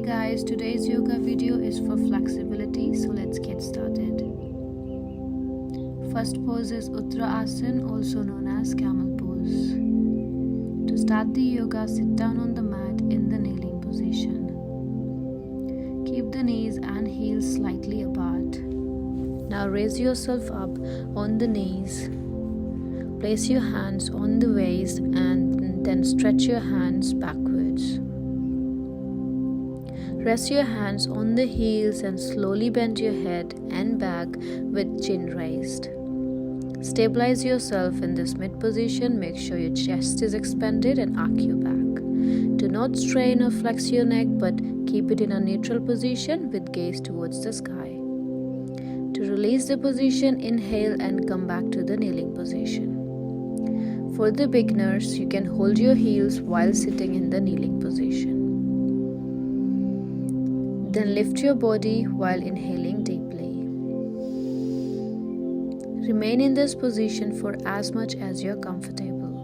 Hey guys, today's yoga video is for flexibility, so let's get started. First pose is Sutraasana, also known as Camel pose. To start the yoga, sit down on the mat in the kneeling position. Keep the knees and heels slightly apart. Now raise yourself up on the knees. Place your hands on the waist and then stretch your hands backwards. Rest your hands on the heels and slowly bend your head and back with chin raised. Stabilize yourself in this mid position. Make sure your chest is expanded and arc your back. Do not strain or flex your neck, but keep it in a neutral position with gaze towards the sky. To release the position, inhale and come back to the kneeling position. For the beginners, you can hold your heels while sitting in the kneeling position. Then lift your body while inhaling deeply. Remain in this position for as much as you're comfortable.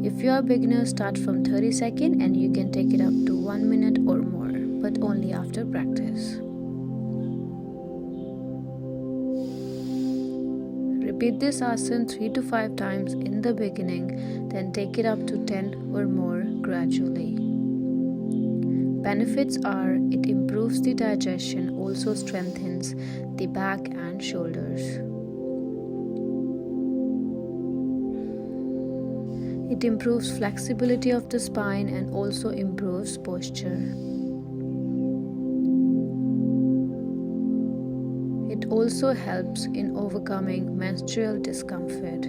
If you are a beginner, start from 30 seconds and you can take it up to 1 minute or more, but only after practice. Repeat this asana 3 to 5 times in the beginning, then take it up to 10 or more gradually. Benefits are it improves the digestion, also strengthens the back and shoulders. It improves flexibility of the spine and also improves posture. It also helps in overcoming menstrual discomfort.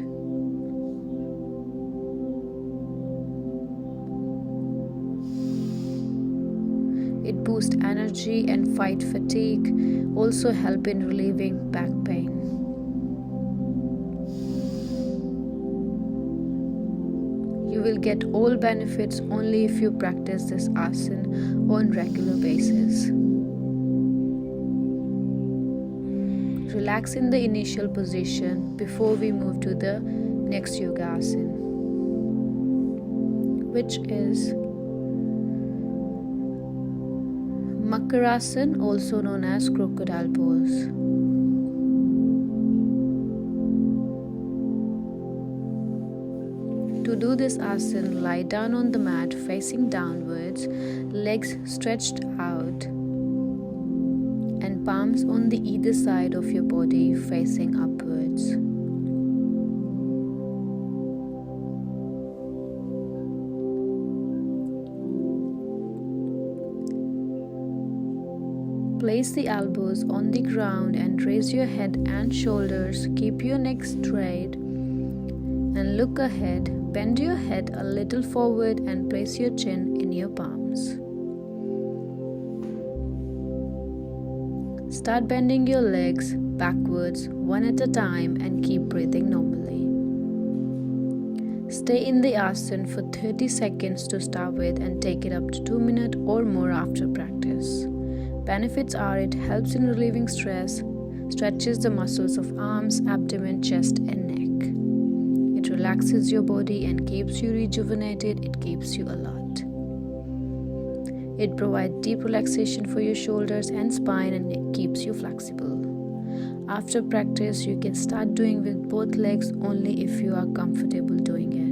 It boosts energy and fight fatigue, also help in relieving back pain. You will get all benefits only if you practice this asana on regular basis. Relax in the initial position before we move to the next yoga asana, which is Makarasana, also known as Crocodile pose. To do this asana, lie down on the mat facing downwards, legs stretched out, and palms on the either side of your body facing upwards. Place the elbows on the ground and raise your head and shoulders. Keep your neck straight and look ahead. Bend your head a little forward and place your chin in your palms. Start bending your legs backwards one at a time and keep breathing normally. Stay in the asana for 30 seconds to start with and take it up to 2 minutes or more after practice. Benefits are it helps in relieving stress, stretches the muscles of arms, abdomen, chest and neck. It relaxes your body and keeps you rejuvenated. It keeps you alert. It provides deep relaxation for your shoulders and spine and it keeps you flexible. After practice, you can start doing with both legs only if you are comfortable doing it.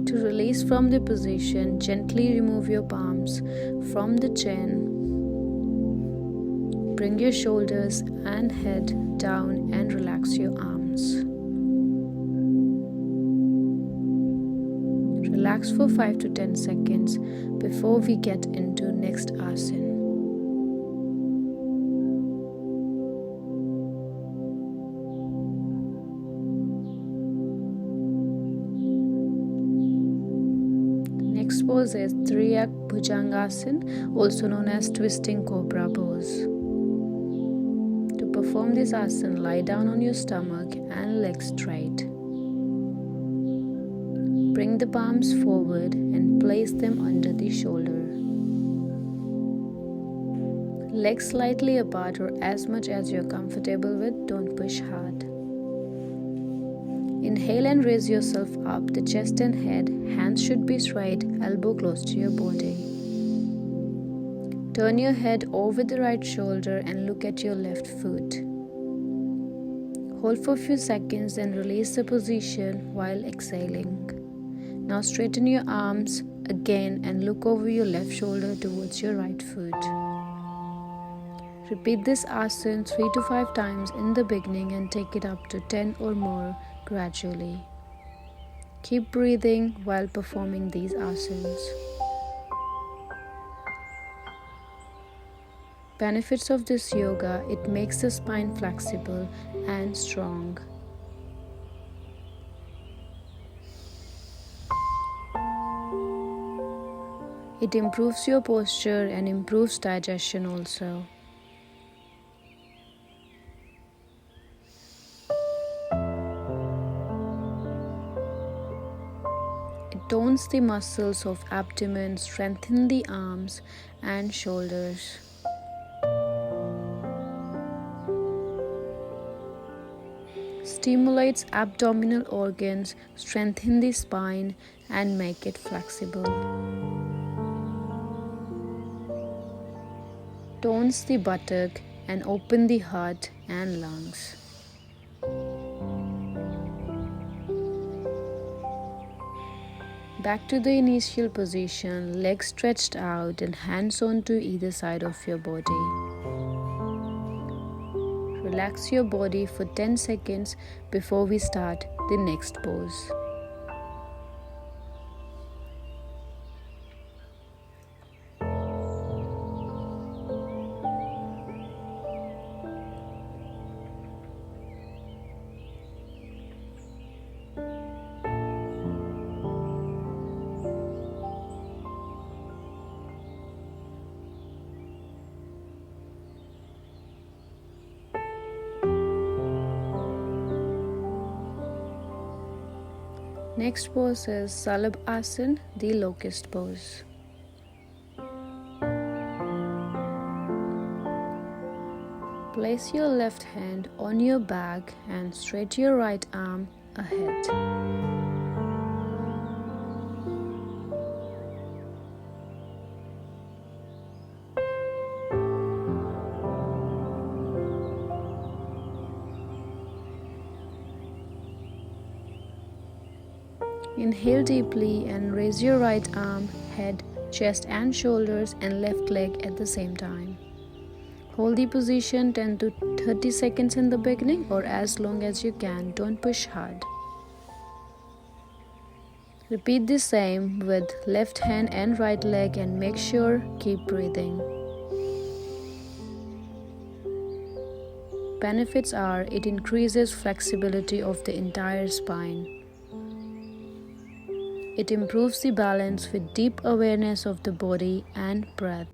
To release from the position, gently remove your palms from the chin. Bring your shoulders and head down and relax your arms. Relax for 5 to 10 seconds before we get into next asana. Next pose is Triyak Bhujangasana, also known as twisting Cobra pose. To perform this asana, lie down on your stomach and legs straight. Bring the palms forward and place them under the shoulder. Legs slightly apart or as much as you're comfortable with, don't push hard. Inhale and raise yourself up, the chest and head. Hands should be straight, elbow close to your body. Turn your head over the right shoulder and look at your left foot. Hold for a few seconds and release the position while exhaling. Now straighten your arms again and look over your left shoulder towards your right foot. Repeat this asana 3 to 5 times in the beginning and take it up to 10 or more gradually. Keep breathing while performing these asanas. Benefits of this yoga: it makes the spine flexible and strong. It improves your posture and improves digestion also. It tones the muscles of abdomen, strengthens the arms and shoulders. Stimulates abdominal organs, strengthen the spine and make it flexible. Tones the buttock and open the heart and lungs. Back to the initial position, legs stretched out and hands onto either side of your body. Relax your body for 10 seconds before we start the next pose. Next pose is Savasana, the Locust Pose. Place your left hand on your back and straighten your right arm ahead. Inhale deeply and raise your right arm, head, chest and shoulders and left leg at the same time. Hold the position 10 to 30 seconds in the beginning or as long as you can. Don't push hard. Repeat the same with left hand and right leg and make sure keep breathing. Benefits are it increases flexibility of the entire spine. It improves the balance with deep awareness of the body and breath.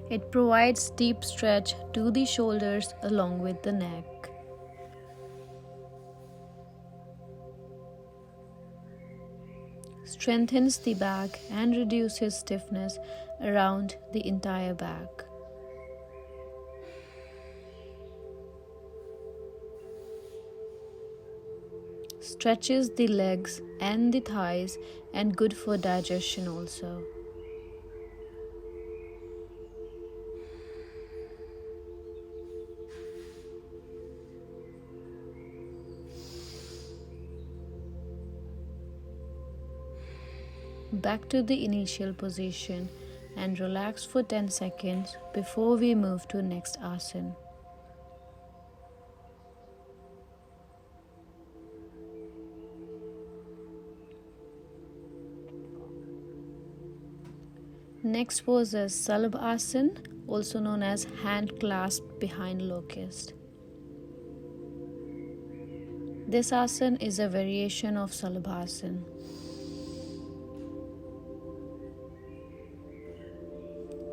It provides deep stretch to the shoulders along with the neck. Strengthens the back and reduces stiffness around the entire back. Stretches the legs and the thighs and good for digestion also. Back to the initial position and relax for 10 seconds before we move to next asana. Next pose is Savasana, also known as hand clasp behind locust. This asana is a variation of Savasana.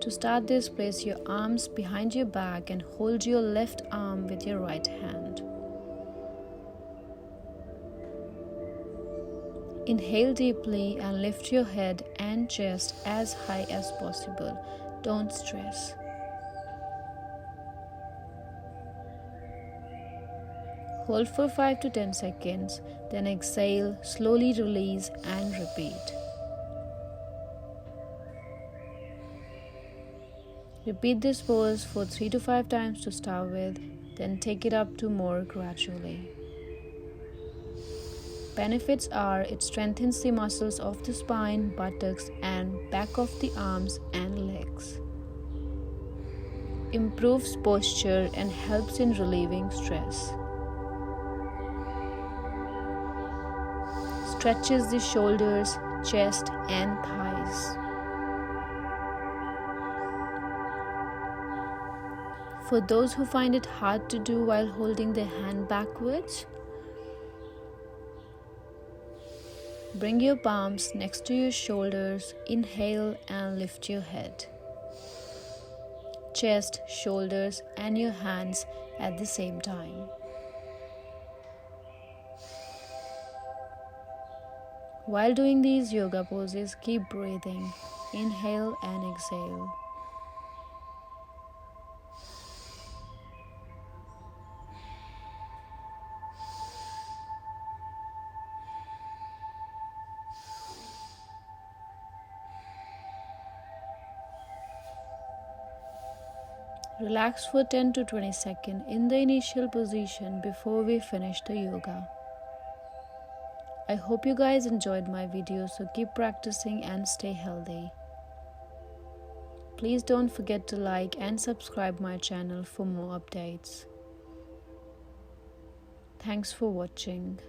To start this, place your arms behind your back and hold your left arm with your right hand. Inhale deeply and lift your head and chest as high as possible. Don't stress. Hold for 5 to 10 seconds, then exhale, slowly release and repeat. Repeat this pose for 3 to 5 times to start with, then take it up to more gradually. Benefits are it strengthens the muscles of the spine, buttocks and back of the arms and legs. Improves posture and helps in relieving stress. Stretches the shoulders, chest and thighs. For those who find it hard to do while holding their hand backwards, bring your palms next to your shoulders, inhale and lift your head, chest, shoulders and your hands at the same time. While doing these yoga poses, keep breathing. Inhale and exhale. Relax for 10 to 20 seconds in the initial position before we finish the yoga. I hope you guys enjoyed my video, so keep practicing and stay healthy. Please don't forget to like and subscribe my channel for more updates. Thanks for watching.